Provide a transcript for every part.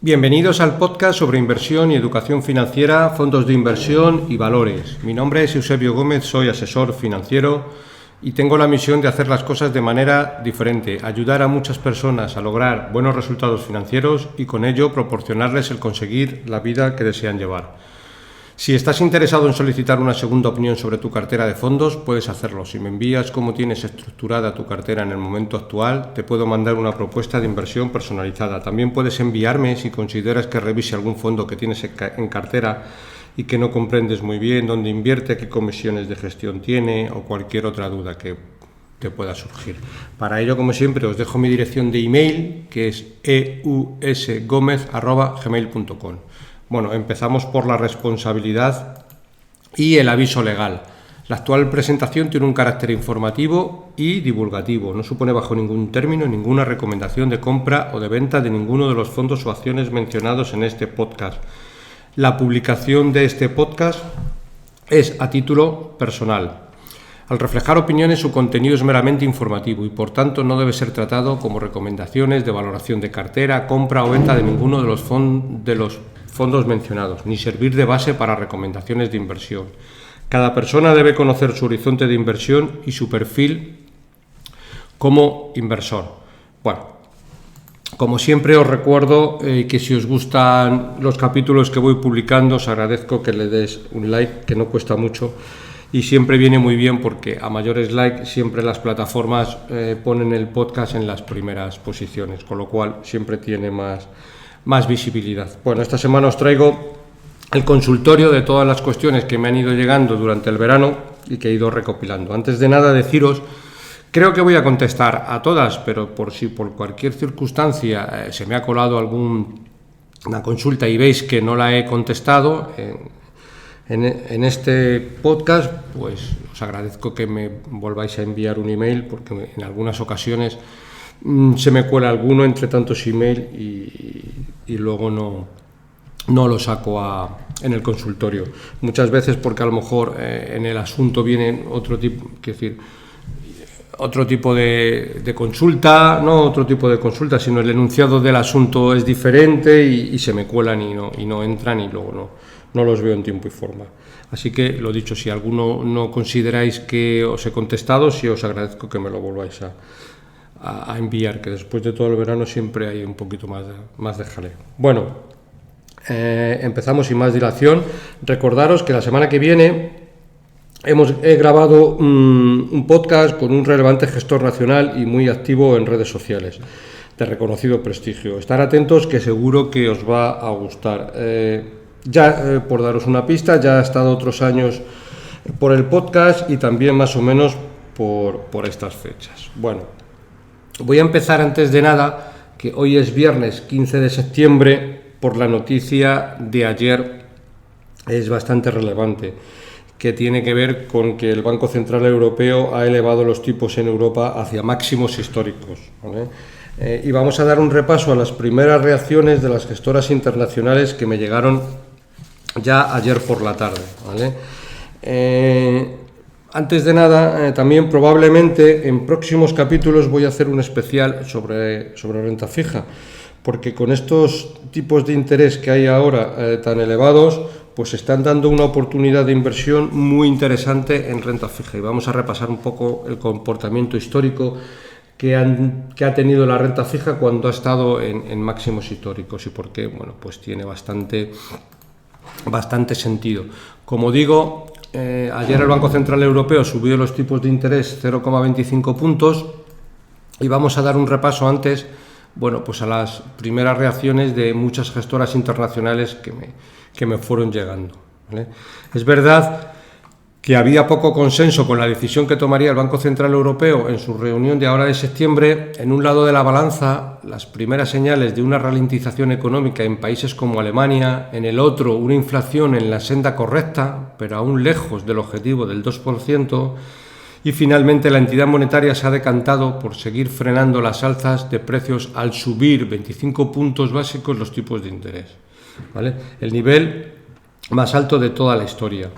Bienvenidos al podcast sobre inversión y educación financiera, fondos de inversión y valores. Mi nombre es Eusebio Gómez, soy asesor financiero y tengo la misión de hacer las cosas de manera diferente, ayudar a muchas personas a lograr buenos resultados financieros y con ello proporcionarles el conseguir la vida que desean llevar. Si estás interesado en solicitar una segunda opinión sobre tu cartera de fondos, puedes hacerlo. Si me envías cómo tienes estructurada tu cartera en el momento actual, te puedo mandar una propuesta de inversión personalizada. También puedes enviarme si consideras que revise algún fondo que tienes en cartera y que no comprendes muy bien dónde invierte, qué comisiones de gestión tiene o cualquier otra duda que te pueda surgir. Para ello, como siempre, os dejo mi dirección de email, que es eusgomez@gmail.com. Bueno, empezamos por la responsabilidad y el aviso legal. La actual presentación tiene un carácter informativo y divulgativo. No supone bajo ningún término ninguna recomendación de compra o de venta de ninguno de los fondos o acciones mencionados en este podcast. La publicación de este podcast es a título personal. Al reflejar opiniones, su contenido es meramente informativo y, por tanto, no debe ser tratado como recomendaciones de valoración de cartera, compra o venta de ninguno de los fondos mencionados, ni servir de base para recomendaciones de inversión. Cada persona debe conocer su horizonte de inversión y su perfil como inversor. Bueno, como siempre os recuerdo que si os gustan los capítulos que voy publicando, os agradezco que le des un like, que no cuesta mucho. Y siempre viene muy bien porque a mayores likes siempre las plataformas ponen el podcast en las primeras posiciones, con lo cual siempre tiene más visibilidad. Bueno, esta semana os traigo el consultorio de todas las cuestiones que me han ido llegando durante el verano y que he ido recopilando. Antes de nada deciros, creo que voy a contestar a todas, pero por si por cualquier circunstancia se me ha colado una consulta y veis que no la he contestado en este podcast, pues os agradezco que me volváis a enviar un email porque en algunas ocasiones se me cuela alguno entre tantos email y luego no lo saco en el consultorio. Muchas veces porque a lo mejor en el asunto viene otro tipo de consulta, no otro tipo de consulta, sino el enunciado del asunto es diferente y se me cuelan y no entran y luego no los veo en tiempo y forma. Así que, lo dicho, si alguno no consideráis que os he contestado, sí os agradezco que me lo volváis a enviar, que después de todo el verano siempre hay un poquito más de jaleo. Bueno, empezamos sin más dilación. Recordaros que la semana que viene he grabado un podcast con un relevante gestor nacional y muy activo en redes sociales, de reconocido prestigio. Estar atentos, que seguro que os va a gustar. Por daros una pista, ya ha estado otros años por el podcast y también más o menos por estas fechas. Bueno, voy a empezar antes de nada, que hoy es viernes 15 de septiembre, por la noticia de ayer. Es bastante relevante, que tiene que ver con que el Banco Central Europeo ha elevado los tipos en Europa hacia máximos históricos, ¿vale? Y vamos a dar un repaso a las primeras reacciones de las gestoras internacionales que me llegaron ya ayer por la tarde, ¿vale? Antes de nada, también probablemente en próximos capítulos voy a hacer un especial sobre renta fija, porque con estos tipos de interés que hay ahora tan elevados, pues están dando una oportunidad de inversión muy interesante en renta fija. Y vamos a repasar un poco el comportamiento histórico que ha tenido la renta fija cuando ha estado en máximos históricos y por qué. Bueno, pues tiene bastante sentido. Como digo, ayer el Banco Central Europeo subió los tipos de interés 0,25 puntos y vamos a dar un repaso antes, bueno, pues a las primeras reacciones de muchas gestoras internacionales que me fueron llegando, ¿vale? Es verdad que había poco consenso con la decisión que tomaría el Banco Central Europeo en su reunión de ahora de septiembre. En un lado de la balanza, las primeras señales de una ralentización económica en países como Alemania, en el otro una inflación en la senda correcta, pero aún lejos del objetivo del 2%, y finalmente la entidad monetaria se ha decantado por seguir frenando las alzas de precios al subir 25 puntos básicos los tipos de interés, ¿vale? El nivel más alto de toda la historia.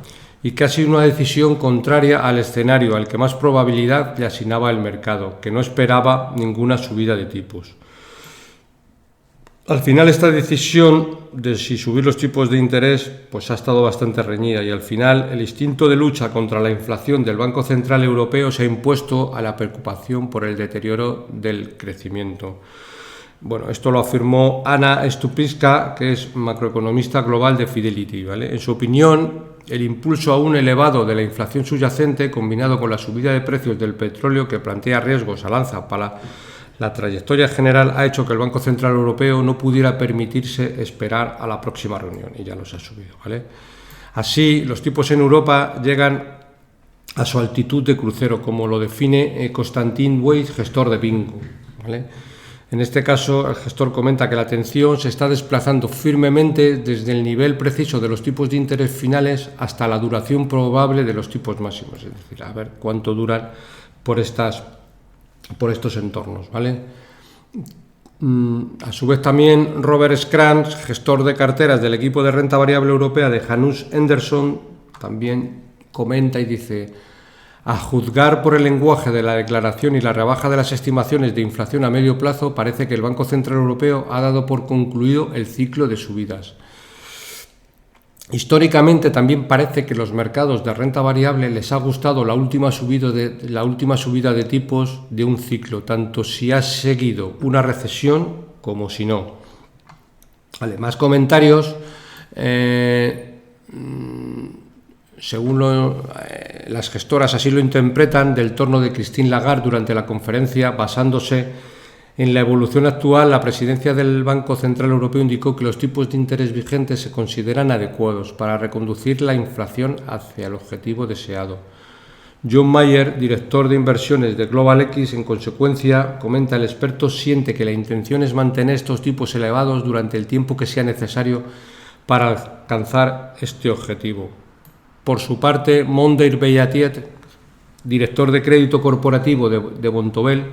y que ha sido una decisión contraria al escenario al que más probabilidad le asignaba el mercado, que no esperaba ninguna subida de tipos. Al final esta decisión de si subir los tipos de interés pues ha estado bastante reñida y al final el instinto de lucha contra la inflación del Banco Central Europeo se ha impuesto a la preocupación por el deterioro del crecimiento. Bueno, esto lo afirmó Anna Stupinska, que es macroeconomista global de Fidelity, ¿vale? En su opinión, el impulso aún elevado de la inflación subyacente, combinado con la subida de precios del petróleo que plantea riesgos al alza para la trayectoria general, ha hecho que el Banco Central Europeo no pudiera permitirse esperar a la próxima reunión y ya los ha subido, ¿vale? Así, los tipos en Europa llegan a su altitud de crucero, como lo define Constantin Weiss, gestor de Bingo, ¿vale? En este caso, el gestor comenta que la atención se está desplazando firmemente desde el nivel preciso de los tipos de interés finales hasta la duración probable de los tipos máximos, es decir, a ver cuánto duran por estos entornos, ¿vale? A su vez también Robert Scrans, gestor de carteras del equipo de renta variable europea de Janus Henderson, también comenta y dice: a juzgar por el lenguaje de la declaración y la rebaja de las estimaciones de inflación a medio plazo, parece que el Banco Central Europeo ha dado por concluido el ciclo de subidas. Históricamente también parece que los mercados de renta variable les ha gustado la última subida de tipos de un ciclo, tanto si ha seguido una recesión como si no. Vale, más comentarios. Según las gestoras así lo interpretan, del torno de Christine Lagarde durante la conferencia, basándose en la evolución actual, la presidencia del Banco Central Europeo indicó que los tipos de interés vigentes se consideran adecuados para reconducir la inflación hacia el objetivo deseado. John Mayer, director de inversiones de Global X, en consecuencia, comenta: el experto siente que la intención es mantener estos tipos elevados durante el tiempo que sea necesario para alcanzar este objetivo. Por su parte, Monday Bellatiet, director de crédito corporativo de Vontobel,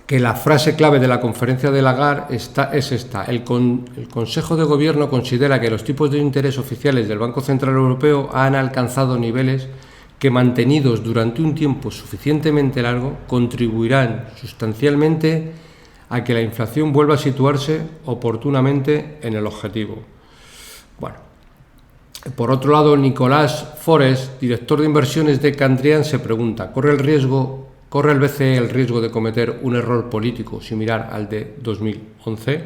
que la frase clave de la conferencia de Lagarde es esta: el Consejo de Gobierno considera que los tipos de interés oficiales del Banco Central Europeo han alcanzado niveles que, mantenidos durante un tiempo suficientemente largo, contribuirán sustancialmente a que la inflación vuelva a situarse oportunamente en el objetivo. Bueno, por otro lado, Nicolás Forest, director de inversiones de Candrian, se pregunta: ¿corre el BCE el riesgo de cometer un error político similar al de 2011?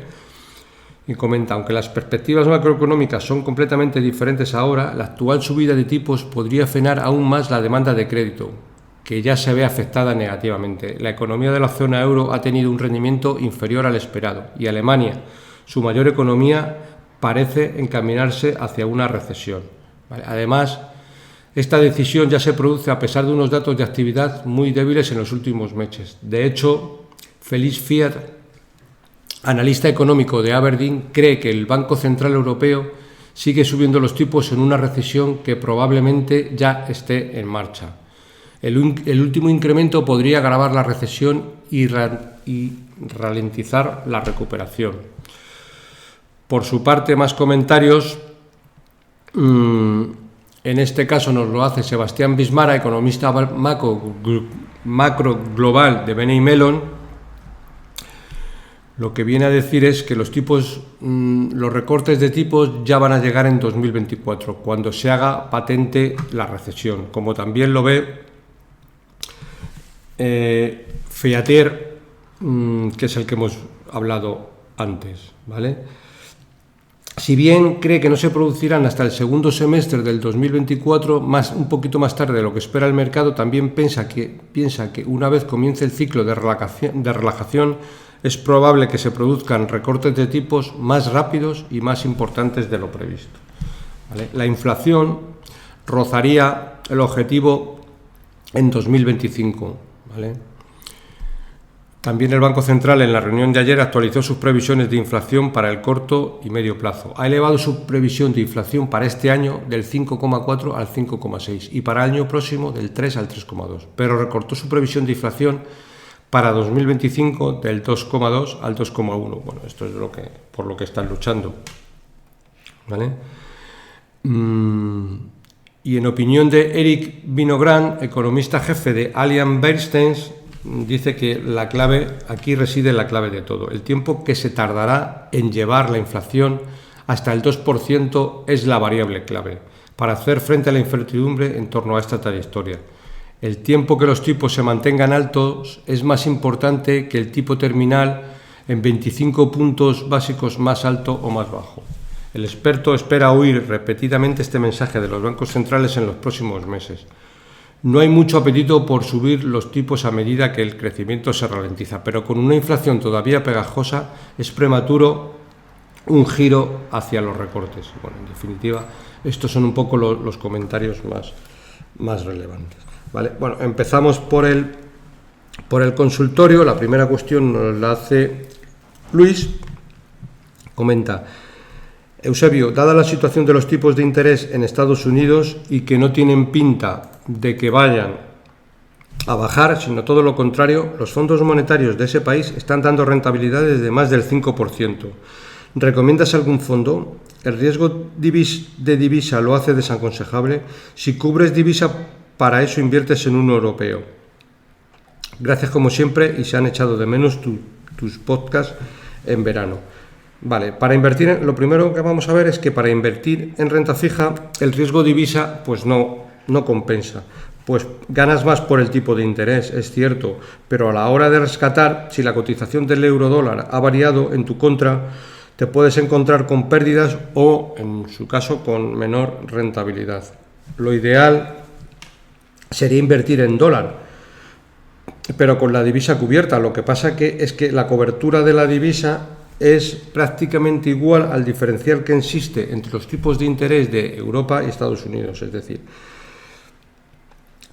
Y comenta: aunque las perspectivas macroeconómicas son completamente diferentes ahora, la actual subida de tipos podría frenar aún más la demanda de crédito, que ya se ve afectada negativamente. La economía de la zona euro ha tenido un rendimiento inferior al esperado y Alemania, su mayor economía, parece encaminarse hacia una recesión, ¿vale? Además, esta decisión ya se produce a pesar de unos datos de actividad muy débiles en los últimos meses. De hecho, Felix Fiat, analista económico de Aberdeen, cree que el Banco Central Europeo sigue subiendo los tipos en una recesión que probablemente ya esté en marcha. El último incremento podría agravar la recesión y ralentizar la recuperación. Por su parte, más comentarios. En este caso nos lo hace Sebastián Bismara, economista macro global de Bain & Mellon. Lo que viene a decir es que los recortes de tipos ya van a llegar en 2024, cuando se haga patente la recesión, como también lo ve Fiatier, que es el que hemos hablado antes, ¿vale? Si bien cree que no se producirán hasta el segundo semestre del 2024, un poquito más tarde de lo que espera el mercado, también piensa que una vez comience el ciclo de relajación, es probable que se produzcan recortes de tipos más rápidos y más importantes de lo previsto, ¿vale? La inflación rozaría el objetivo en 2025, ¿vale? También el Banco Central, en la reunión de ayer, actualizó sus previsiones de inflación para el corto y medio plazo. Ha elevado su previsión de inflación para este año del 5,4 al 5,6 y para el año próximo del 3 al 3,2, pero recortó su previsión de inflación para 2025 del 2,2 al 2,1. Bueno, esto es por lo que están luchando, ¿vale? Y en opinión de Eric Winogrand, economista jefe de Allianz Bernstein, dice que la clave, aquí reside la clave de todo. El tiempo que se tardará en llevar la inflación hasta el 2% es la variable clave para hacer frente a la incertidumbre en torno a esta trayectoria. El tiempo que los tipos se mantengan altos es más importante que el tipo terminal en 25 puntos básicos más alto o más bajo. El experto espera oír repetidamente este mensaje de los bancos centrales en los próximos meses. No hay mucho apetito por subir los tipos a medida que el crecimiento se ralentiza, pero con una inflación todavía pegajosa es prematuro un giro hacia los recortes. Bueno, en definitiva, estos son un poco los comentarios más relevantes. ¿Vale? Bueno, empezamos por el consultorio. La primera cuestión nos la hace Luis. Comenta: Eusebio, dada la situación de los tipos de interés en Estados Unidos y que no tienen pinta de que vayan a bajar, sino todo lo contrario, los fondos monetarios de ese país están dando rentabilidades de más del 5%. ¿Recomiendas algún fondo? El riesgo de divisa lo hace desaconsejable. Si cubres divisa, para eso inviertes en uno europeo. Gracias como siempre, y se han echado de menos tus podcasts en verano. Vale, para invertir, lo primero que vamos a ver es que para invertir en renta fija, el riesgo divisa pues no compensa. Pues ganas más por el tipo de interés, es cierto, pero a la hora de rescatar, si la cotización del euro-dólar ha variado en tu contra, te puedes encontrar con pérdidas o, en su caso, con menor rentabilidad. Lo ideal sería invertir en dólar, pero con la divisa cubierta. Lo que pasa es que la cobertura de la divisa es prácticamente igual al diferencial que existe entre los tipos de interés de Europa y Estados Unidos. Es decir,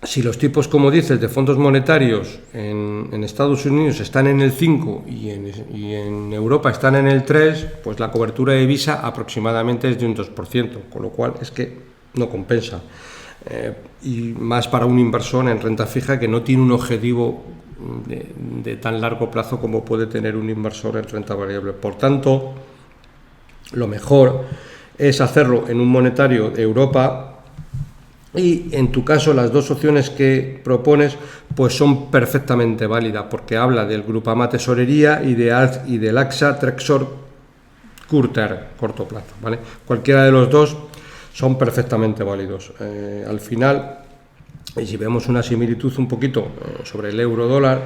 si los tipos, como dices, de fondos monetarios en Estados Unidos están en el 5 y en Europa están en el 3, pues la cobertura de divisa aproximadamente es de un 2%, con lo cual es que no compensa. Y más para un inversor en renta fija que no tiene un objetivo de tan largo plazo como puede tener un inversor en renta variable. Por tanto, lo mejor es hacerlo en un monetario de Europa, y en tu caso las dos opciones que propones pues son perfectamente válidas, porque habla del Groupama Tesorería y del AXA Trésor corto plazo, ¿vale? Cualquiera de los dos son perfectamente válidos. Al final, y si vemos una similitud un poquito sobre el euro-dólar,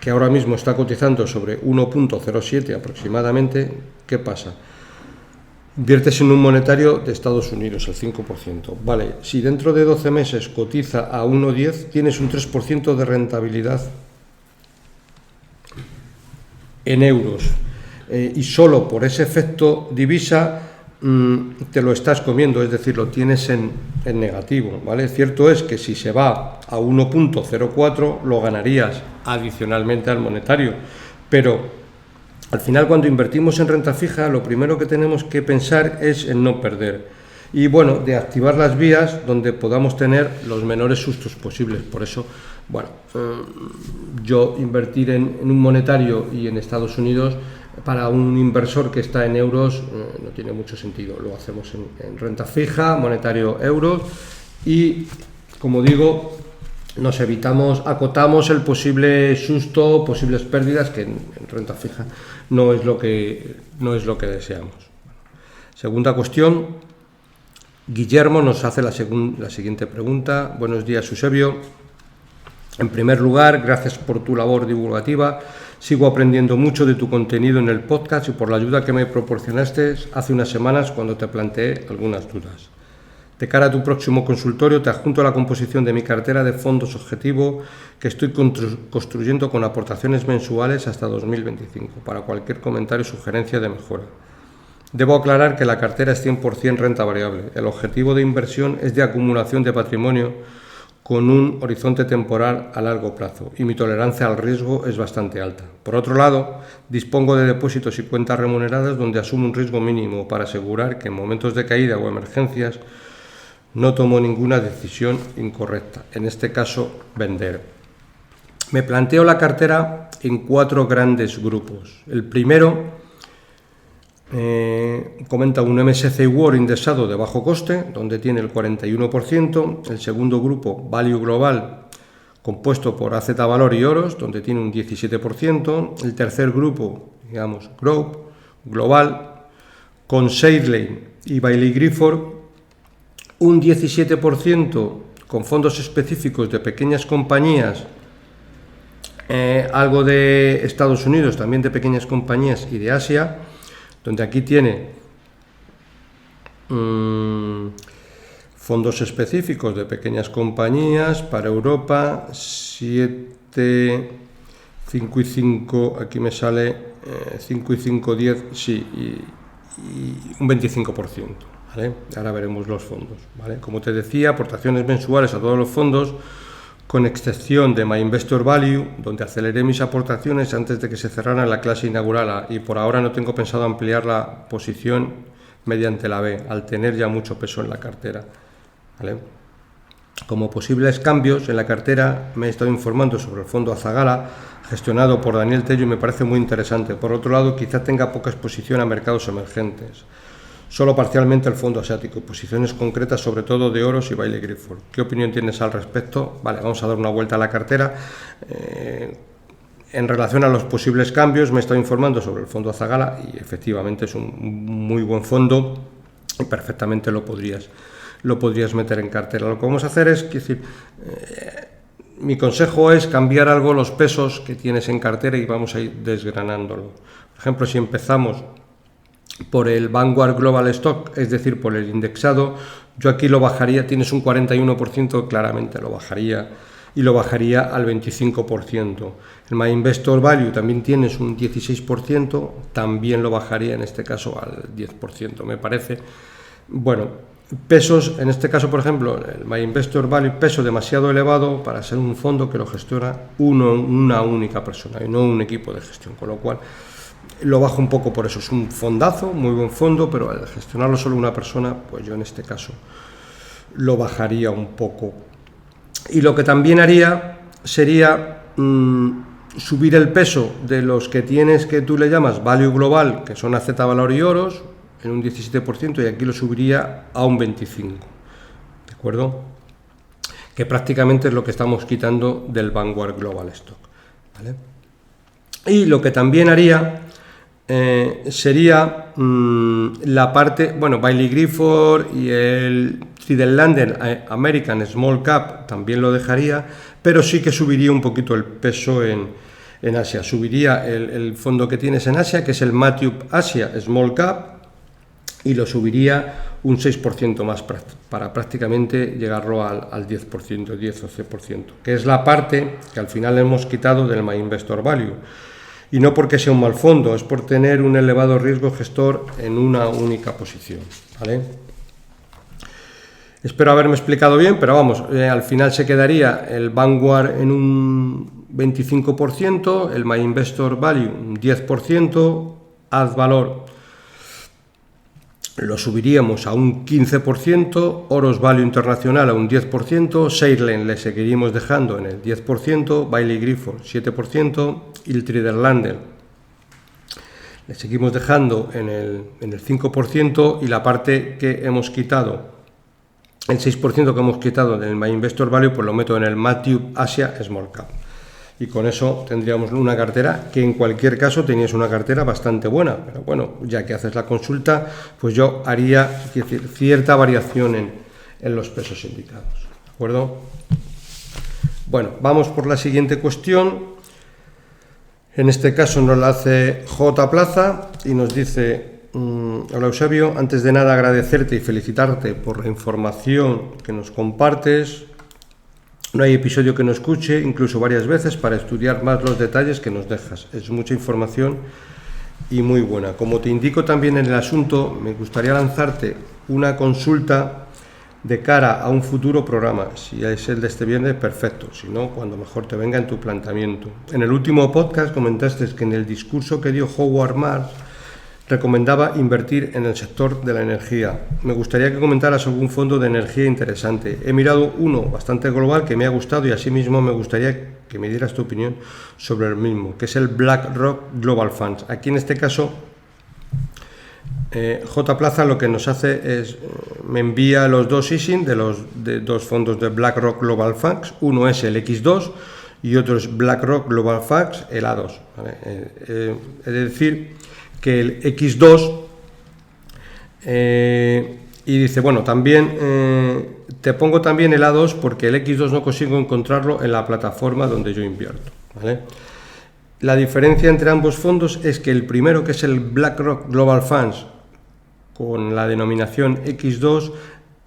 que ahora mismo está cotizando sobre 1.07 aproximadamente, ¿qué pasa? Inviertes en un monetario de Estados Unidos, el 5%. Vale, si dentro de 12 meses cotiza a 1,10, tienes un 3% de rentabilidad en euros. Y solo por ese efecto divisa te lo estás comiendo, es decir, lo tienes en negativo, ¿vale? Cierto es que si se va a 1.04 lo ganarías adicionalmente al monetario, pero al final, cuando invertimos en renta fija, lo primero que tenemos que pensar es en no perder. Y bueno, de activar las vías donde podamos tener los menores sustos posibles. Por eso, bueno, yo invertir en un monetario y en Estados Unidos para un inversor que está en euros no tiene mucho sentido. Lo hacemos en renta fija, monetario euros, y, como digo, acotamos el posible susto, posibles pérdidas, que en renta fija no es lo que deseamos. Segunda cuestión, Guillermo nos hace la siguiente pregunta. Buenos días, Eusebio. En primer lugar, gracias por tu labor divulgativa. Sigo aprendiendo mucho de tu contenido en el podcast y por la ayuda que me proporcionaste hace unas semanas cuando te planteé algunas dudas. De cara a tu próximo consultorio, te adjunto la composición de mi cartera de fondos objetivo que estoy construyendo con aportaciones mensuales hasta 2025, para cualquier comentario o sugerencia de mejora. Debo aclarar que la cartera es 100% renta variable. El objetivo de inversión es de acumulación de patrimonio con un horizonte temporal a largo plazo, y mi tolerancia al riesgo es bastante alta. Por otro lado, dispongo de depósitos y cuentas remuneradas donde asumo un riesgo mínimo para asegurar que en momentos de caída o emergencias no tomo ninguna decisión incorrecta, en este caso vender. Me planteo la cartera en 4 grandes grupos. El primero Comenta un MSCI World indexado de bajo coste, donde tiene el 41%, el segundo grupo Value Global, compuesto por AZ Valor y Oros, donde tiene un 17%, el tercer grupo, digamos, Growth Global, con Shailen y Baillie Gifford, un 17% con fondos específicos de pequeñas compañías, algo de Estados Unidos, también de pequeñas compañías y de Asia, donde aquí tiene fondos específicos de pequeñas compañías para Europa, 7, 5 y 5, aquí me sale 5 y 5, 10, sí, y un 25%. ¿Vale? Ahora veremos los fondos. ¿Vale? Como te decía, aportaciones mensuales a todos los fondos, con excepción de My Investor Value, donde aceleré mis aportaciones antes de que se cerrara la clase inaugural, y por ahora no tengo pensado ampliar la posición mediante la B, al tener ya mucho peso en la cartera. ¿Vale? Como posibles cambios en la cartera, me he estado informando sobre el fondo Azagala, gestionado por Daniel Tello, y me parece muy interesante. Por otro lado, quizá tenga poca exposición a mercados emergentes. Solo parcialmente el fondo asiático, posiciones concretas sobre todo de Oros y Baillie Gifford. ¿Qué opinión tienes al respecto? Vale, vamos a dar una vuelta a la cartera. En relación a los posibles cambios, me he estado informando sobre el fondo Azagala y efectivamente es un muy buen fondo y perfectamente lo podrías meter en cartera. Lo que vamos a hacer es, mi consejo es cambiar algo los pesos que tienes en cartera y vamos a ir desgranándolo. Por ejemplo, si empezamos por el Vanguard Global Stock, es decir, por el indexado, yo aquí lo bajaría, tienes un 41%, claramente lo bajaría, y lo bajaría al 25%. El My Investor Value también tienes un 16%, también lo bajaría en este caso al 10%, me parece. Bueno, pesos, en este caso, por ejemplo, el My Investor Value, peso demasiado elevado para ser un fondo que lo gestiona una única persona y no un equipo de gestión, con lo cual lo bajo un poco por eso. Es un fondazo, muy buen fondo, pero al gestionarlo solo una persona, pues yo en este caso lo bajaría un poco. Y lo que también haría sería subir el peso de los que tienes, que tú le llamas Value Global, que son AZ Valor y Oros, en un 17%, y aquí lo subiría a un 25%. ¿De acuerdo? Que prácticamente es lo que estamos quitando del Vanguard Global Stock. ¿Vale? Y lo que también haría sería la parte, bueno, Baillie Gifford y el Trident American Small Cap también lo dejaría, pero sí que subiría un poquito el peso en Asia. Subiría el fondo que tienes en Asia, que es el Matthew Asia Small Cap, y lo subiría un 6% más para prácticamente llegarlo al 10%, 10 o 11%, que es la parte que al final hemos quitado del My Investor Value. Y no porque sea un mal fondo, es por tener un elevado riesgo gestor en una única posición. ¿Vale? Espero haberme explicado bien, pero vamos, al final se quedaría el Vanguard en un 25%, el My Investor Value un 10%, Az Valor lo subiríamos a un 15%, Oros Value Internacional a un 10%, Shailen le seguiríamos dejando en el 10%, Baillie Gifford 7%, y el Trident le seguimos dejando en el 5%, y la parte que hemos quitado, el 6% que hemos quitado del My Investor Value, pues lo meto en el Matthew Asia Small Cap. Y con eso tendríamos una cartera que en cualquier caso tenías una cartera bastante buena, pero bueno, ya que haces la consulta, pues yo haría cierta variación en los pesos indicados. ¿De acuerdo? Bueno, vamos por la siguiente cuestión. En este caso nos la hace J. Plaza y nos dice: hola Eusebio, antes de nada agradecerte y felicitarte por la información que nos compartes. No hay episodio que no escuche, incluso varias veces, para estudiar más los detalles que nos dejas. Es mucha información y muy buena. Como te indico también en el asunto, me gustaría lanzarte una consulta de cara a un futuro programa. Si es el de este viernes, perfecto. Si no, cuando mejor te venga en tu planteamiento. En el último podcast comentaste que en el discurso que dio Howard Marks recomendaba invertir en el sector de la energía. Me gustaría que comentaras algún fondo de energía interesante. He mirado uno bastante global que me ha gustado y asimismo me gustaría que me dieras tu opinión sobre el mismo, que es el BlackRock Global Funds. Aquí en este caso J Plaza lo que nos hace es, me envía los dos ISIN de dos fondos de BlackRock Global Funds. Uno es el X2 y otro es BlackRock Global Funds, el A2. ¿Vale? Es decir, que el X2 y dice, bueno, también te pongo también el A2 porque el X2 no consigo encontrarlo en la plataforma donde yo invierto. ¿Vale? La diferencia entre ambos fondos es que el primero, que es el BlackRock Global Funds, con la denominación X2,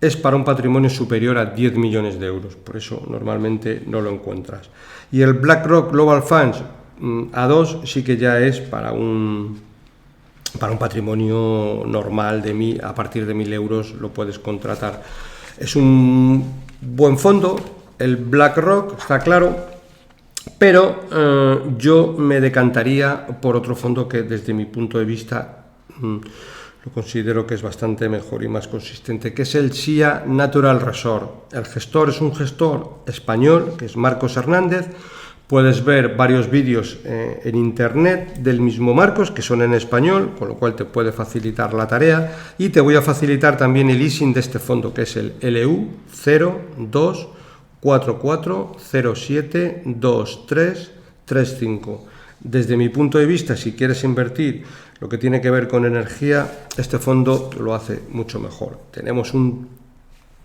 es para un patrimonio superior a 10 millones de euros, por eso normalmente no lo encuentras. Y el BlackRock Global Funds A2 sí que ya es para un patrimonio normal a partir de 1.000 euros lo puedes contratar. Es un buen fondo, el BlackRock, está claro, pero yo me decantaría por otro fondo que desde mi punto de vista lo considero que es bastante mejor y más consistente, que es el SIA Natural Resort. El gestor es un gestor español, que es Marcos Hernández. Puedes ver varios vídeos en internet del mismo Marcos, que son en español, con lo cual te puede facilitar la tarea. Y te voy a facilitar también el ISIN de este fondo, que es el LU 0244072335. Desde mi punto de vista, si quieres invertir lo que tiene que ver con energía, este fondo lo hace mucho mejor. Tenemos un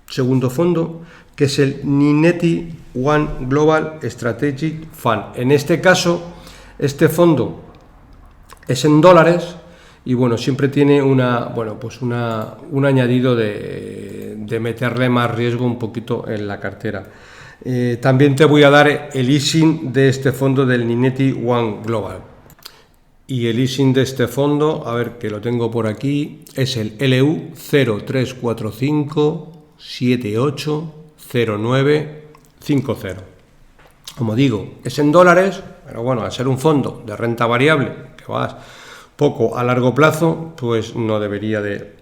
segundo fondo, que es el Ninety One Global Strategic Fund. En este caso, este fondo es en dólares y bueno, siempre tiene un añadido de meterle más riesgo un poquito en la cartera. También te voy a dar el ISIN de este fondo del Ninety One Global. Y el ISIN de este fondo, a ver que lo tengo por aquí, es el LU 0345780950. Como digo, es en dólares, pero bueno, al ser un fondo de renta variable, que vas poco a largo plazo, pues no debería de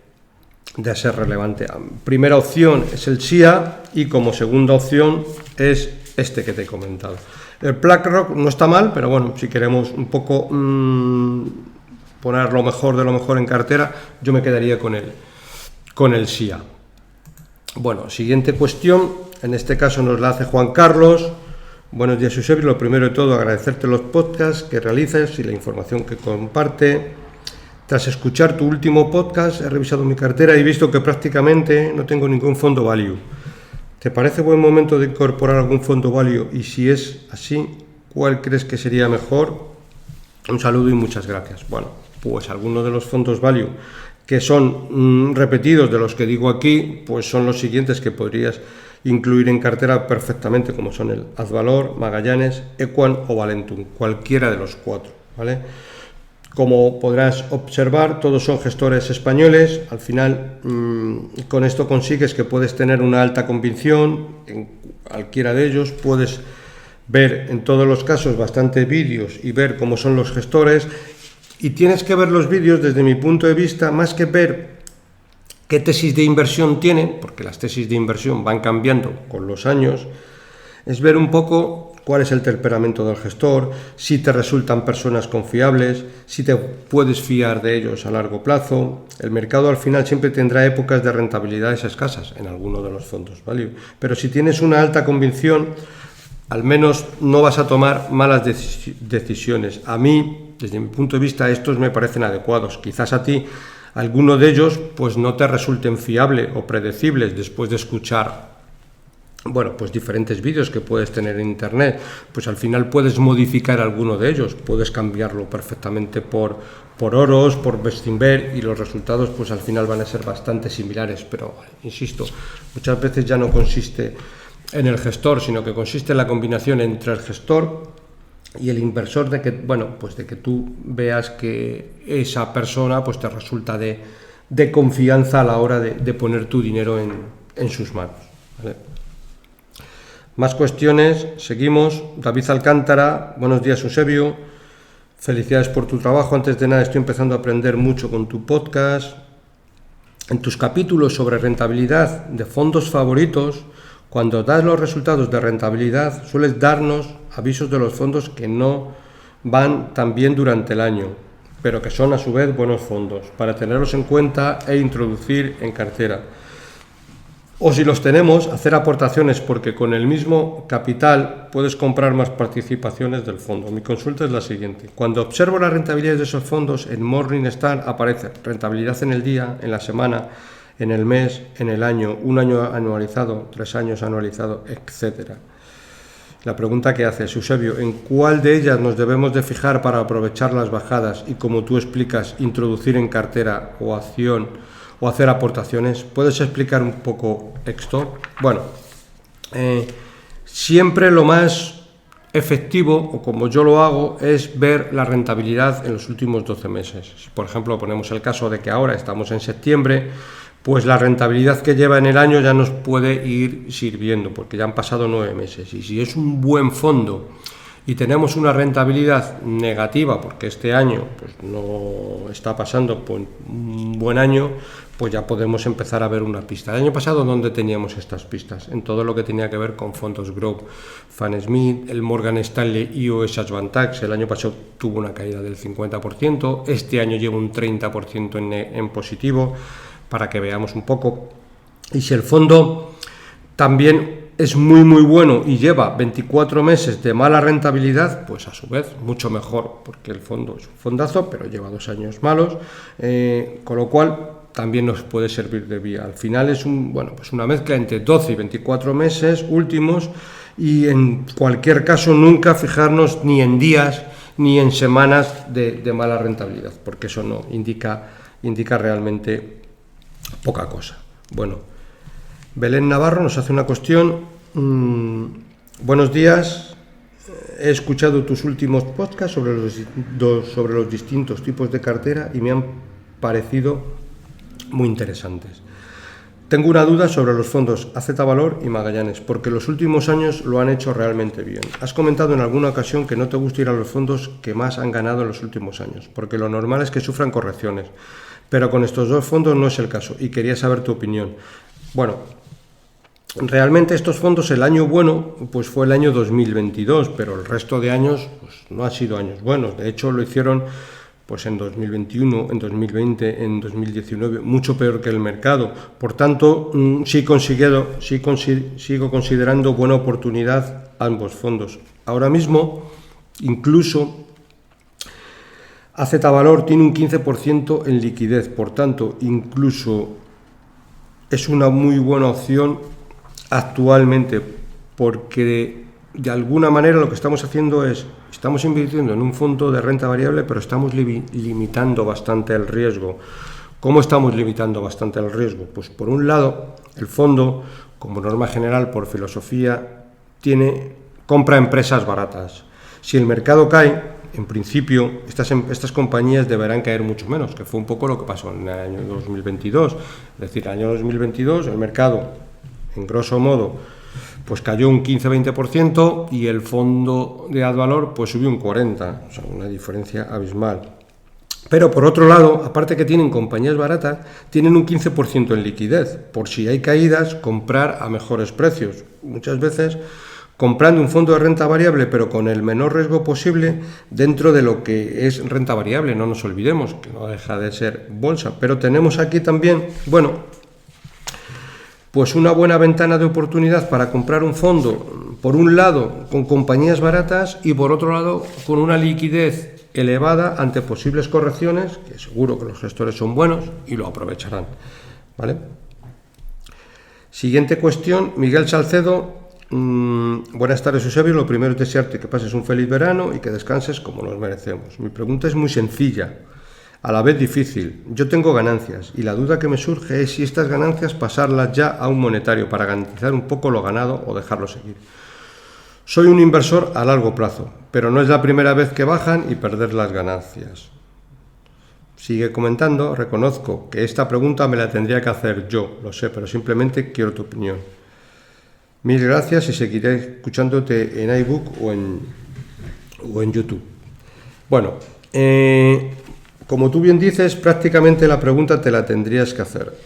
ser relevante. Primera opción es el SIA y como segunda opción es este que te he comentado. El BlackRock no está mal, pero bueno, si queremos un poco poner lo mejor de lo mejor en cartera, yo me quedaría con el SIA. Bueno, siguiente cuestión, en este caso nos la hace Juan Carlos. Buenos días, Eusebio. Lo primero de todo, agradecerte los podcasts que realizas y la información que comparte. Tras escuchar tu último podcast, he revisado mi cartera y he visto que prácticamente no tengo ningún fondo value. ¿Te parece buen momento de incorporar algún fondo value? Y si es así, ¿cuál crees que sería mejor? Un saludo y muchas gracias. Bueno, pues algunos de los fondos value que son repetidos de los que digo aquí, pues son los siguientes que podrías incluir en cartera perfectamente, como son el Azvalor, Magallanes, Equan o Valentum, cualquiera de los cuatro, ¿vale? Como podrás observar, todos son gestores españoles. Al final, con esto consigues que puedes tener una alta convicción en cualquiera de ellos. Puedes ver en todos los casos bastantes vídeos y ver cómo son los gestores. Y tienes que ver los vídeos desde mi punto de vista, más que ver qué tesis de inversión tienen, porque las tesis de inversión van cambiando con los años, es ver un poco cuál es el temperamento del gestor, si te resultan personas confiables, si te puedes fiar de ellos a largo plazo. El mercado al final siempre tendrá épocas de rentabilidades escasas en alguno de los fondos value, pero si tienes una alta convicción, al menos no vas a tomar malas decisiones. A mí, desde mi punto de vista, estos me parecen adecuados. Quizás a ti alguno de ellos pues no te resulten fiables o predecibles después de escuchar pues diferentes vídeos que puedes tener en internet. Pues al final puedes modificar alguno de ellos, puedes cambiarlo perfectamente por oros, por Bestinver, y los resultados pues al final van a ser bastante similares. Pero insisto, muchas veces ya no consiste en el gestor, sino que consiste en la combinación entre el gestor y el inversor, de que tú veas que esa persona pues te resulta de confianza a la hora de poner tu dinero en sus manos, ¿vale? Más cuestiones, seguimos. David Alcántara, buenos días, Eusebio. Felicidades por tu trabajo. Antes de nada, estoy empezando a aprender mucho con tu podcast. En tus capítulos sobre rentabilidad de fondos favoritos, cuando das los resultados de rentabilidad, sueles darnos avisos de los fondos que no van tan bien durante el año. pero que son a su vez buenos fondos, para tenerlos en cuenta e introducir en cartera. O si los tenemos, hacer aportaciones, porque con el mismo capital puedes comprar más participaciones del fondo. Mi consulta es la siguiente. Cuando observo las rentabilidades de esos fondos, en Morningstar aparece rentabilidad en el día, en la semana, en el mes, en el año, 1 año anualizado, 3 años anualizado, etcétera. La pregunta que haces, Eusebio, ¿en cuál de ellas nos debemos de fijar para aprovechar las bajadas y, como tú explicas, introducir en cartera o acción o hacer aportaciones? ¿Puedes explicar un poco esto? Bueno, siempre lo más efectivo, o como yo lo hago, es ver la rentabilidad en los últimos 12 meses. Si, por ejemplo, ponemos el caso de que ahora estamos en septiembre, pues la rentabilidad que lleva en el año ya nos puede ir sirviendo, porque ya han pasado 9 meses. Y si es un buen fondo y tenemos una rentabilidad negativa, porque este año pues, no está pasando por un buen año, pues ya podemos empezar a ver una pista. El año pasado, ¿dónde teníamos estas pistas? En todo lo que tenía que ver con fondos Growth, Fan Smith, el Morgan Stanley EOS Advantage. El año pasado tuvo una caída del 50%, este año lleva un 30% en positivo, para que veamos un poco. Y si el fondo también es muy muy bueno y lleva 24 meses de mala rentabilidad, pues a su vez mucho mejor, porque el fondo es un fondazo, pero lleva 2 años malos, con lo cual también nos puede servir de vía. Al final es pues una mezcla entre 12 y 24 meses últimos, y en cualquier caso nunca fijarnos ni en días ni en semanas de mala rentabilidad, porque eso no indica realmente poca cosa. Bueno, Belén Navarro nos hace una cuestión. Buenos días, he escuchado tus últimos podcasts sobre los distintos tipos de cartera y me han parecido muy interesantes. Tengo una duda sobre los fondos AZ Valor y Magallanes, porque los últimos años lo han hecho realmente bien. Has comentado en alguna ocasión que no te gusta ir a los fondos que más han ganado en los últimos años, porque lo normal es que sufran correcciones. Pero con estos 2 fondos no es el caso, y quería saber tu opinión. Bueno, realmente estos fondos, el año bueno pues fue el año 2022, pero el resto de años pues no han sido años buenos. De hecho, lo hicieron pues en 2021, en 2020, en 2019, mucho peor que el mercado. Por tanto, sigo considerando buena oportunidad ambos fondos. Ahora mismo, incluso AZ Valor tiene un 15% en liquidez, por tanto, incluso es una muy buena opción actualmente, porque de alguna manera lo que estamos haciendo es, estamos invirtiendo en un fondo de renta variable, pero estamos limitando bastante el riesgo. ¿Cómo estamos limitando bastante el riesgo? Pues por un lado, el fondo, como norma general, por filosofía, compra empresas baratas. Si el mercado cae, en principio, estas compañías deberán caer mucho menos, que fue un poco lo que pasó en el año 2022. Es decir, en el año 2022 el mercado, en grosso modo, pues cayó un 15-20% y el fondo de Advalor pues subió un 40%, o sea, una diferencia abismal. Pero por otro lado, aparte que tienen compañías baratas, tienen un 15% en liquidez. Por si hay caídas, comprar a mejores precios. Muchas veces comprando un fondo de renta variable, pero con el menor riesgo posible dentro de lo que es renta variable. No nos olvidemos que no deja de ser bolsa, pero tenemos aquí también, pues una buena ventana de oportunidad para comprar un fondo, por un lado con compañías baratas y por otro lado con una liquidez elevada ante posibles correcciones, que seguro que los gestores son buenos y lo aprovecharán, ¿vale? Siguiente cuestión, Miguel Salcedo. Buenas tardes, Eusebio. Lo primero es desearte que pases un feliz verano y que descanses como nos merecemos. Mi pregunta es muy sencilla, a la vez difícil. Yo tengo ganancias y la duda que me surge es si estas ganancias pasarlas ya a un monetario para garantizar un poco lo ganado o dejarlo seguir. Soy un inversor a largo plazo, pero no es la primera vez que bajan y perder las ganancias. Sigue comentando, reconozco que esta pregunta me la tendría que hacer yo, lo sé, pero simplemente quiero tu opinión. Mil gracias y seguiré escuchándote en iBook o en YouTube. Bueno, como tú bien dices, prácticamente la pregunta te la tendrías que hacer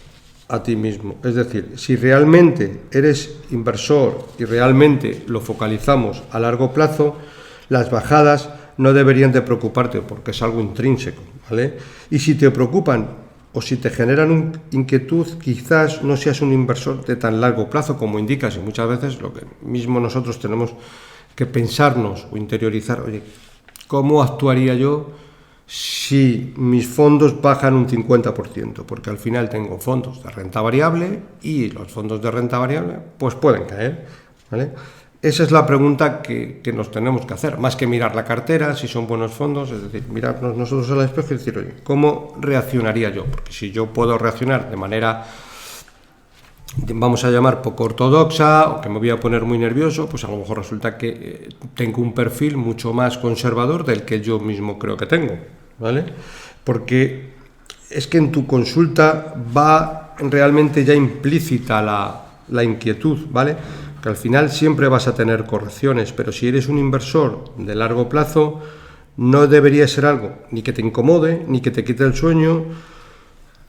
a ti mismo. Es decir, si realmente eres inversor y realmente lo focalizamos a largo plazo, las bajadas no deberían de preocuparte porque es algo intrínseco. ¿vale? Y si te preocupan o si te generan inquietud, quizás no seas un inversor de tan largo plazo como indicas, y muchas veces lo que mismo nosotros tenemos que pensarnos o interiorizar, oye, ¿cómo actuaría yo si mis fondos bajan un 50%? Porque al final tengo fondos de renta variable y los fondos de renta variable pues pueden caer, ¿vale? Esa es la pregunta que nos tenemos que hacer, más que mirar la cartera, si son buenos fondos, es decir, mirarnos nosotros al espejo y decir, oye, ¿cómo reaccionaría yo? Porque si yo puedo reaccionar de manera, vamos a llamar, poco ortodoxa, o que me voy a poner muy nervioso, pues a lo mejor resulta que tengo un perfil mucho más conservador del que yo mismo creo que tengo, ¿vale? Porque es que en tu consulta va realmente ya implícita la inquietud, ¿vale? Que al final siempre vas a tener correcciones, pero si eres un inversor de largo plazo, no debería ser algo ni que te incomode, ni que te quite el sueño,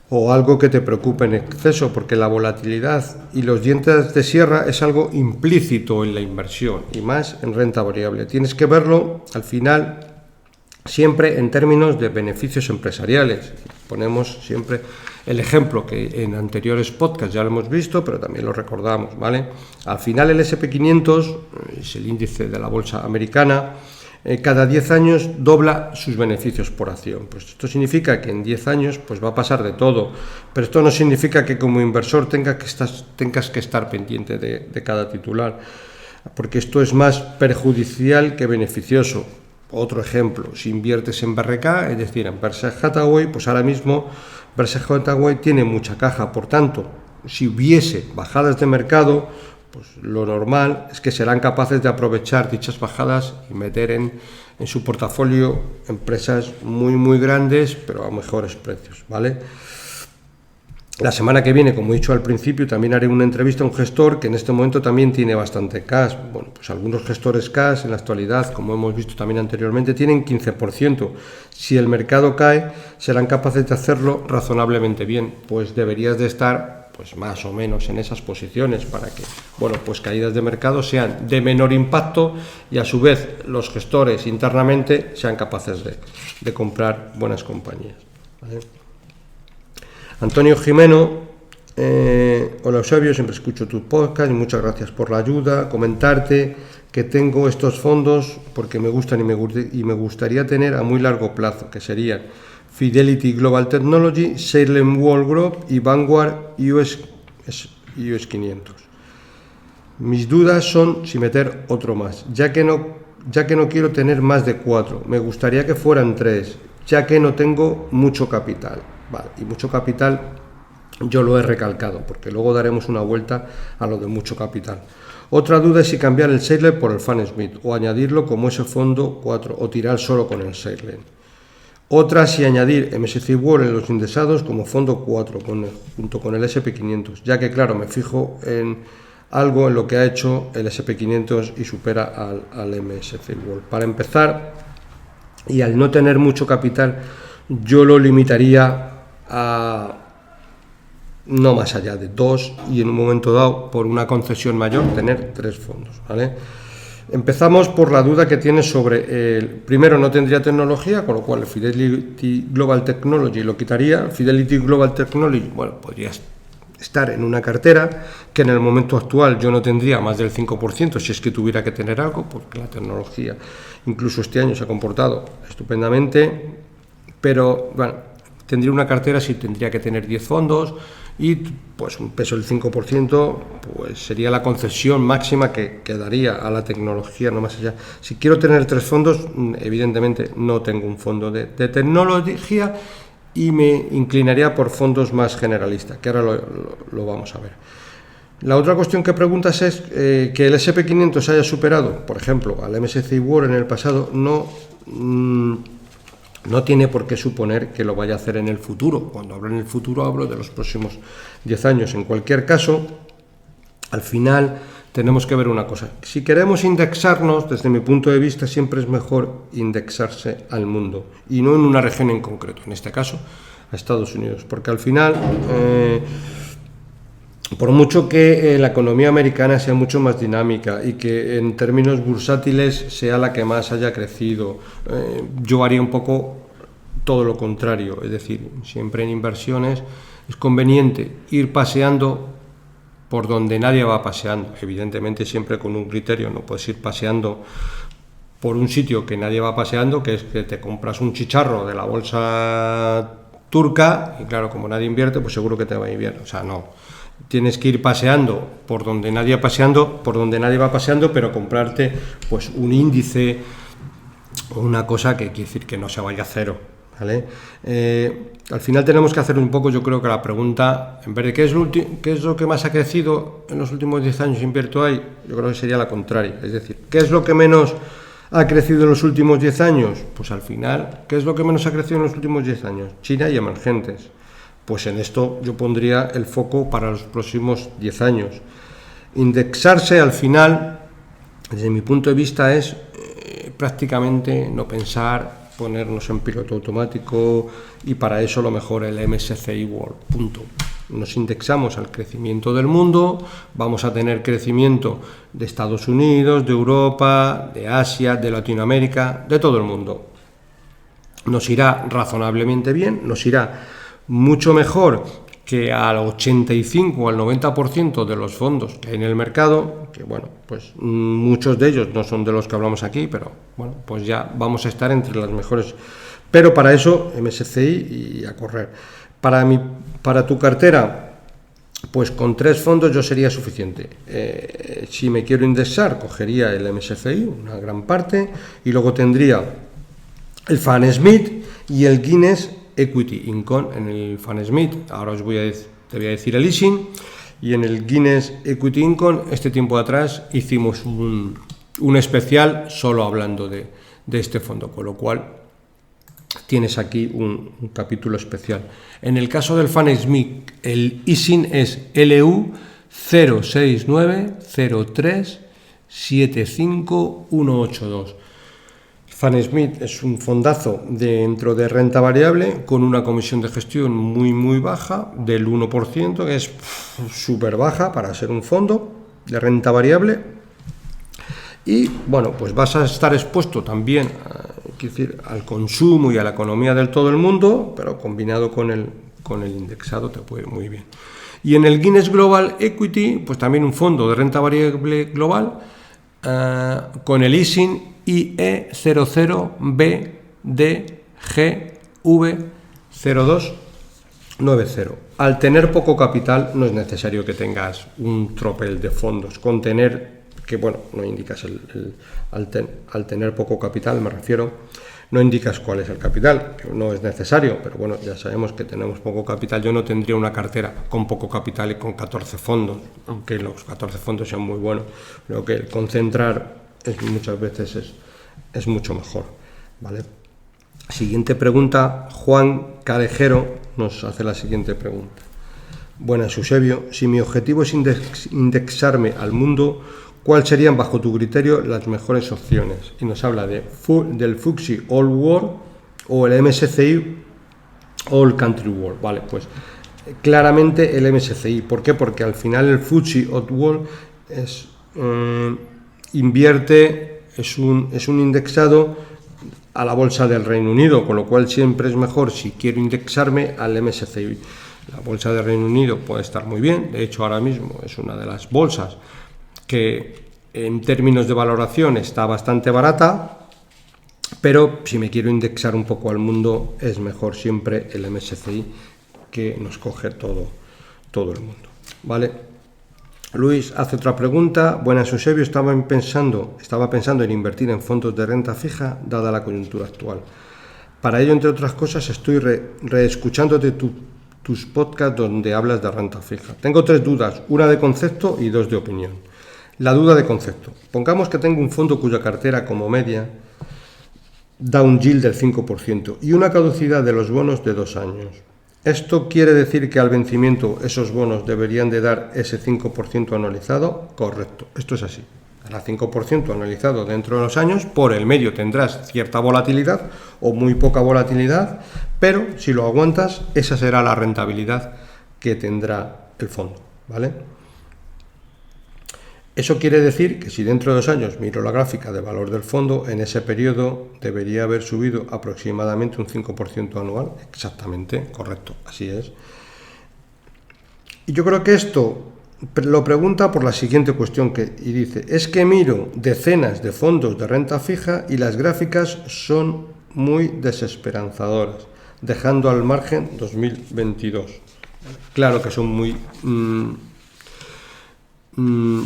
o algo que te preocupe en exceso, porque la volatilidad y los dientes de sierra es algo implícito en la inversión, y más en renta variable. Tienes que verlo, al final, siempre en términos de beneficios empresariales. Ponemos siempre el ejemplo que en anteriores podcasts ya lo hemos visto, pero también lo recordamos, ¿vale? Al final el S&P 500, es el índice de la bolsa americana, cada 10 años dobla sus beneficios por acción. Pues esto significa que en 10 años pues va a pasar de todo, pero esto no significa que como inversor tengas que estar pendiente de cada titular, porque esto es más perjudicial que beneficioso. Otro ejemplo, si inviertes en BRK, es decir, en Berkshire Hathaway, pues ahora mismo Berkshire Hathaway tiene mucha caja, por tanto, si hubiese bajadas de mercado, pues lo normal es que serán capaces de aprovechar dichas bajadas y meter en su portafolio empresas muy grandes, pero a mejores precios, ¿vale? La semana que viene, como he dicho al principio, también haré una entrevista a un gestor que en este momento también tiene bastante cash. Bueno, pues algunos gestores cash en la actualidad, como hemos visto también anteriormente, tienen 15%. Si el mercado cae, serán capaces de hacerlo razonablemente bien. Pues deberías de estar pues más o menos en esas posiciones para que, bueno, pues caídas de mercado sean de menor impacto y a su vez los gestores internamente sean capaces de comprar buenas compañías, ¿vale? Antonio Jimeno, hola Eusebio, siempre escucho tu podcast y muchas gracias por la ayuda. Comentarte que tengo estos fondos porque me gustan y me gustaría tener a muy largo plazo, que serían Fidelity Global Technology, Salem World Group y Vanguard US 500. Mis dudas son si meter otro más, ya que no quiero tener más de 4, me gustaría que fueran 3, ya que no tengo mucho capital. Vale, y mucho capital yo lo he recalcado, porque luego daremos una vuelta a lo de mucho capital. Otra duda es si cambiar el Salem por el Fanesmith o añadirlo como ese fondo 4 o tirar solo con el Salem. Otra si añadir MSCI World en los indexados como fondo 4 junto con el S&P 500, ya que claro, me fijo en algo en lo que ha hecho el S&P 500 y supera al MSCI World. Para empezar, y al no tener mucho capital, yo lo limitaría a no más allá de 2 y en un momento dado, por una concesión mayor, tener 3 fondos, ¿vale? Empezamos por la duda que tienes sobre el primero, no tendría tecnología, con lo cual el Fidelity Global Technology lo quitaría. Fidelity Global Technology, bueno, podría estar en una cartera que en el momento actual yo no tendría más del 5% si es que tuviera que tener algo, porque la tecnología incluso este año se ha comportado estupendamente, pero bueno, tendría una cartera si tendría que tener 10 fondos y pues un peso del 5% pues sería la concesión máxima que daría a la tecnología, no más allá. Si quiero tener 3 fondos, evidentemente no tengo un fondo de tecnología y me inclinaría por fondos más generalistas, que ahora lo vamos a ver. La otra cuestión que preguntas es que el S&P 500 haya superado, por ejemplo, al MSCI World en el pasado, no tiene por qué suponer que lo vaya a hacer en el futuro. Cuando hablo en el futuro hablo de los próximos 10 años. En cualquier caso, al final tenemos que ver una cosa. Si queremos indexarnos, desde mi punto de vista, siempre es mejor indexarse al mundo y no en una región en concreto, en este caso a Estados Unidos, porque al final, por mucho que la economía americana sea mucho más dinámica y que en términos bursátiles sea la que más haya crecido, yo haría un poco todo lo contrario. Es decir, siempre en inversiones es conveniente ir paseando por donde nadie va paseando. Evidentemente siempre con un criterio, no puedes ir paseando por un sitio que nadie va paseando, que es que te compras un chicharro de la bolsa turca y claro, como nadie invierte, pues seguro que te va a ir bien. O sea, no. Tienes que ir paseando por donde nadie va paseando, pero comprarte pues un índice o una cosa que quiere decir que no se vaya a cero, ¿vale? Al final tenemos que hacer un poco, yo creo que la pregunta, en vez de qué es lo que más ha crecido en los últimos 10 años invierto ahí, yo creo que sería la contraria. Es decir, ¿qué es lo que menos ha crecido en los últimos 10 años? Pues al final, ¿qué es lo que menos ha crecido en los últimos 10 años? China y emergentes. Pues en esto yo pondría el foco para los próximos 10 años. Indexarse al final, desde mi punto de vista, es prácticamente no pensar, ponernos en piloto automático, y para eso lo mejor el MSCI World, punto. Nos indexamos al crecimiento del mundo, vamos a tener crecimiento de Estados Unidos, de Europa, de Asia, de Latinoamérica, de todo el mundo. Nos irá razonablemente bien, nos irá mucho mejor que al 85 o al 90% de los fondos que hay en el mercado, que bueno, pues muchos de ellos no son de los que hablamos aquí, pero bueno, pues ya vamos a estar entre las mejores. Pero para eso, MSCI y a correr. Para tu cartera, pues con 3 fondos yo sería suficiente. Si me quiero indexar, cogería el MSCI, una gran parte, y luego tendría el Fan Smith y el Guinness Equity Income. En el Fan Smith, ahora te voy a decir el leasing, y en el Guinness Equity Income, este tiempo atrás hicimos un especial solo hablando de este fondo, con lo cual tienes aquí un capítulo especial. En el caso del Fan Smith, el ISIN es LU 06903758182. Fan Smith es un fondazo dentro de renta variable con una comisión de gestión muy baja, del 1%, que es súper baja para ser un fondo de renta variable. Y bueno, pues vas a estar expuesto también al consumo y a la economía del todo el mundo, pero combinado con el indexado te puede ir muy bien. Y en el Guinness Global Equity, pues también un fondo de renta variable global, con el ISIN IE00BDGV0290. Al tener poco capital no es necesario que tengas un tropel de fondos. Con tener, que bueno, no indicas al tener poco capital, me refiero, no indicas cuál es el capital, que no es necesario, pero bueno, ya sabemos que tenemos poco capital. Yo no tendría una cartera con poco capital y con 14 fondos, aunque los 14 fondos sean muy buenos. Creo que el concentrar muchas veces es mucho mejor, ¿vale? Siguiente pregunta, Juan Calejero nos hace la siguiente pregunta. Buenas, Eusebio, si mi objetivo es indexarme al mundo, ¿cuáles serían, bajo tu criterio, las mejores opciones? Y nos habla del FTSE All World o el MSCI All Country World. Vale, pues claramente el MSCI. ¿Por qué? Porque al final el FTSE All World es un indexado a la bolsa del Reino Unido, con lo cual siempre es mejor, si quiero indexarme, al MSCI. La bolsa del Reino Unido puede estar muy bien, de hecho ahora mismo es una de las bolsas que en términos de valoración está bastante barata, pero si me quiero indexar un poco al mundo, es mejor siempre el MSCI, que nos coge todo el mundo, ¿vale? Luis hace otra pregunta. Buenas, Eusebio, estaba pensando en invertir en fondos de renta fija dada la coyuntura actual. Para ello, entre otras cosas, estoy reescuchándote tus podcasts donde hablas de renta fija. Tengo 3 dudas, una de concepto y 2 de opinión. La duda de concepto. Pongamos que tengo un fondo cuya cartera como media da un yield del 5% y una caducidad de los bonos de 2 años. ¿Esto quiere decir que al vencimiento esos bonos deberían de dar ese 5% anualizado? Correcto, esto es así. Dará 5% anualizado dentro de los años, por el medio tendrás cierta volatilidad o muy poca volatilidad, pero si lo aguantas, esa será la rentabilidad que tendrá el fondo, ¿vale? Eso quiere decir que si dentro de 2 años miro la gráfica de valor del fondo, en ese periodo debería haber subido aproximadamente un 5% anual. Exactamente, correcto, así es. Y yo creo que esto lo pregunta por la siguiente cuestión y dice, es que miro decenas de fondos de renta fija y las gráficas son muy desesperanzadoras, dejando al margen 2022. Claro que son muy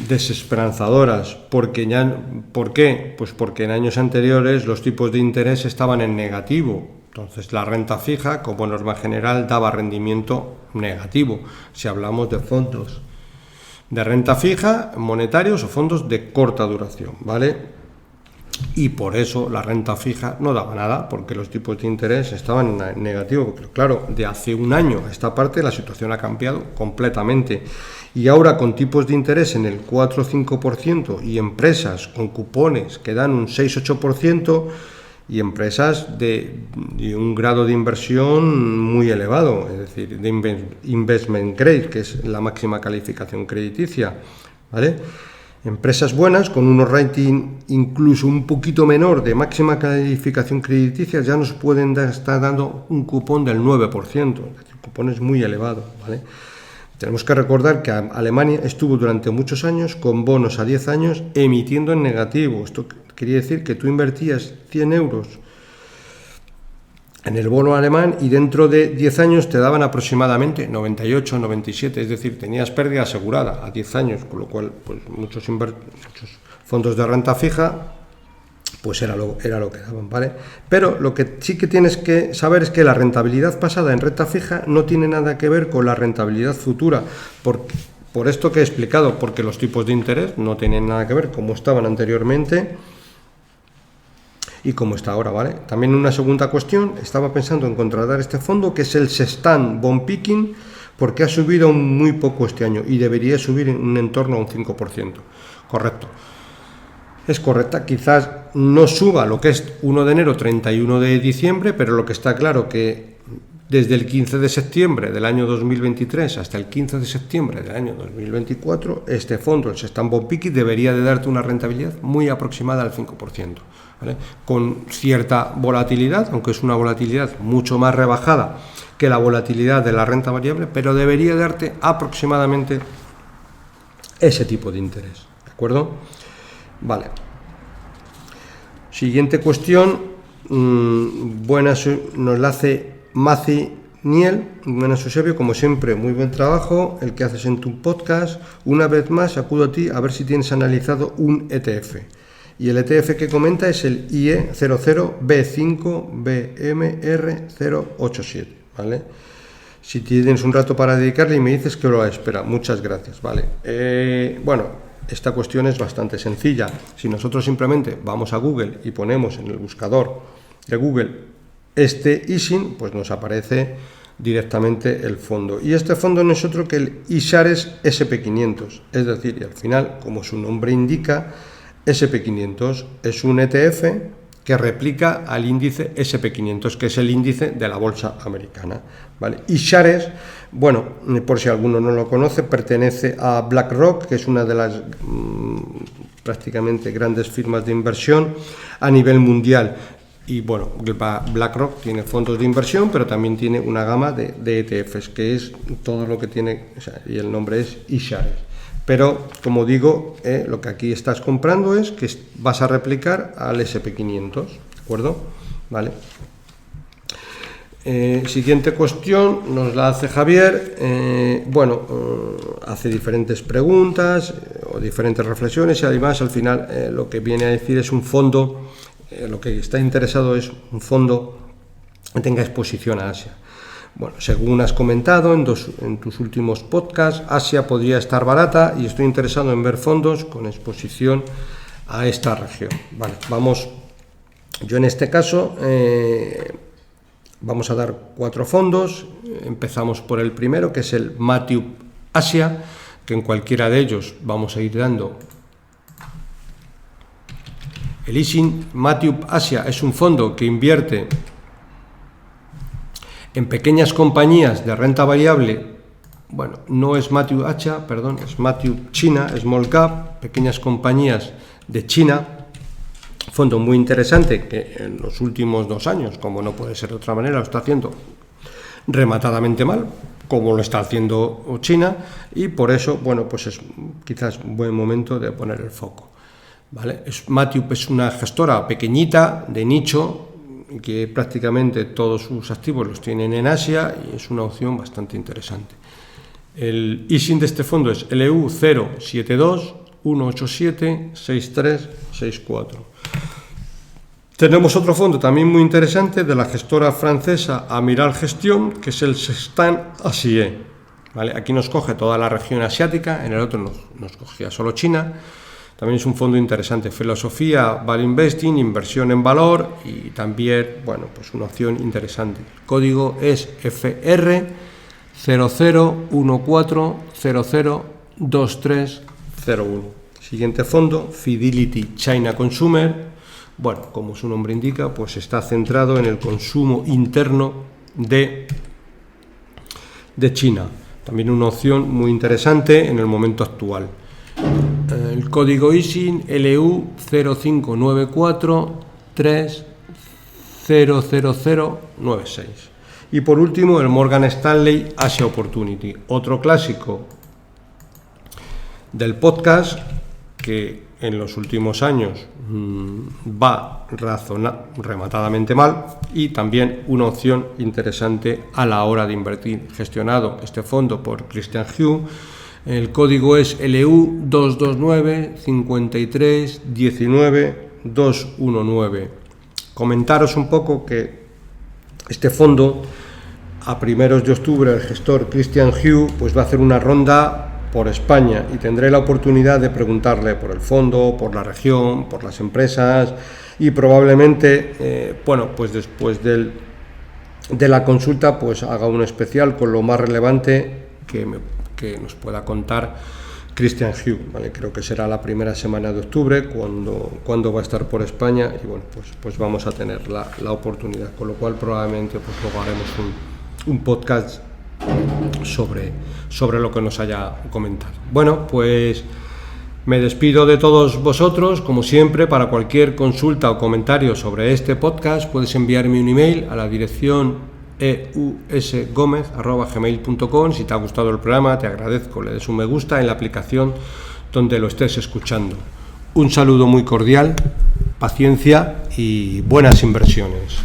desesperanzadoras. ¿Por qué? Pues porque en años anteriores los tipos de interés estaban en negativo. Entonces la renta fija, como norma general, daba rendimiento negativo. Si hablamos de fondos de renta fija, monetarios o fondos de corta duración, ¿vale? Y por eso la renta fija no daba nada, porque los tipos de interés estaban en negativo. Pero claro, de hace un año a esta parte la situación ha cambiado completamente. Y ahora con tipos de interés en el 4 o 5% y empresas con cupones que dan un 6-8% y empresas de un grado de inversión muy elevado, es decir, de investment grade, que es la máxima calificación crediticia, ¿vale? Empresas buenas con unos rating incluso un poquito menor de máxima calificación crediticia ya nos pueden estar dando un cupón del 9%, es decir, cupones muy elevados, ¿vale? Tenemos que recordar que Alemania estuvo durante muchos años con bonos a 10 años emitiendo en negativo. Esto quería decir que tú invertías 100 euros en el bono alemán y dentro de 10 años te daban aproximadamente 98, 97, es decir, tenías pérdida asegurada a 10 años, con lo cual pues muchos fondos de renta fija pues era lo que daban, ¿vale? Pero lo que sí que tienes que saber es que la rentabilidad pasada en renta fija no tiene nada que ver con la rentabilidad futura, por esto que he explicado, porque los tipos de interés no tienen nada que ver como estaban anteriormente y como está ahora, ¿vale? También una segunda cuestión, estaba pensando en contratar este fondo, que es el Sextant Bond Picking, porque ha subido muy poco este año y debería subir en un entorno a un 5%. Correcto. Es correcta, quizás no suba lo que es 1 de enero, 31 de diciembre, pero lo que está claro que desde el 15 de septiembre del año 2023 hasta el 15 de septiembre del año 2024, este fondo, el Sextant Bond Picking, debería de darte una rentabilidad muy aproximada al 5%, ¿vale? Con cierta volatilidad, aunque es una volatilidad mucho más rebajada que la volatilidad de la renta variable, pero debería darte aproximadamente ese tipo de interés, ¿de acuerdo? Vale. Siguiente cuestión, nos la hace Maci Niel. Buenas, Eusebio, como siempre, muy buen trabajo el que haces en tu podcast. Una vez más acudo a ti a ver si tienes analizado un ETF. Y el ETF que comenta es el IE00B5BMR087, ¿vale? Si tienes un rato para dedicarle y me dices que lo espera. Muchas gracias, ¿vale? Bueno, esta cuestión es bastante sencilla. Si nosotros simplemente vamos a Google y ponemos en el buscador de Google este ISIN, pues nos aparece directamente el fondo. Y este fondo no es otro que el Ishares SP500. Es decir, y al final, como su nombre indica, SP500 es un ETF que replica al índice SP500, que es el índice de la bolsa americana, ¿vale? Ishares, bueno, por si alguno no lo conoce, pertenece a BlackRock, que es una de las prácticamente grandes firmas de inversión a nivel mundial. Y bueno, BlackRock tiene fondos de inversión, pero también tiene una gama de ETFs, que es todo lo que tiene, o sea, y el nombre es Ishares. Pero, como digo, lo que aquí estás comprando es que vas a replicar al SP500, ¿de acuerdo? Vale. Siguiente cuestión, nos la hace Javier. Hace diferentes preguntas o diferentes reflexiones y además al final lo que viene a decir es un fondo, lo que está interesado es un fondo que tenga exposición a Asia. Bueno, según has comentado en tus últimos podcasts, Asia podría estar barata y estoy interesado en ver fondos con exposición a esta región. Vale, yo en este caso vamos a dar 4 fondos. Empezamos por el primero, que es el Matthew Asia, que en cualquiera de ellos vamos a ir dando. El ISIN Matthew Asia es un fondo que invierte en pequeñas compañías de renta variable bueno, no es Matthew Hacha, perdón, es Matthew China, Small Cap, pequeñas compañías de China. Fondo muy interesante que en los últimos 2 años, como no puede ser de otra manera, lo está haciendo rematadamente mal, como lo está haciendo China, y por eso, bueno, pues es quizás un buen momento de poner el foco, ¿vale? Matthew es una gestora pequeñita, de nicho, que prácticamente todos sus activos los tienen en Asia y es una opción bastante interesante. El ISIN de este fondo es LU 072 187 6364. Tenemos otro fondo también muy interesante de la gestora francesa Amiral Gestión, que es el Sextant Asie, ¿vale? Aquí nos coge toda la región asiática, en el otro nos cogía solo China. También es un fondo interesante, filosofía, value investing, inversión en valor y también, bueno, pues una opción interesante. El código es FR 0014002301. Siguiente fondo, Fidelity China Consumer. Bueno, como su nombre indica, pues está centrado en el consumo interno de China. También una opción muy interesante en el momento actual. El código ISIN LU 0594300096. Y por último, el Morgan Stanley Asia Opportunity, otro clásico del podcast que en los últimos años va rematadamente mal, y también una opción interesante a la hora de invertir. Gestionado este fondo por Christian Hugh. El código es LU 229-53-19-219. Comentaros un poco que este fondo, a primeros de octubre, el gestor Christian Hugh pues va a hacer una ronda por España y tendré la oportunidad de preguntarle por el fondo, por la región, por las empresas, y probablemente, bueno, pues después de la consulta pues haga un especial con lo más relevante que nos pueda contar Christian Hugh, ¿vale? Creo que será la primera semana de octubre cuando va a estar por España, y bueno, pues vamos a tener la oportunidad, con lo cual probablemente pues luego haremos un podcast sobre lo que nos haya comentado. Bueno, pues me despido de todos vosotros. Como siempre, para cualquier consulta o comentario sobre este podcast puedes enviarme un email a la dirección eusgomez@gmail.com. Si te ha gustado el programa, te agradezco le des un me gusta en la aplicación donde lo estés escuchando. Un saludo muy cordial, paciencia y buenas inversiones.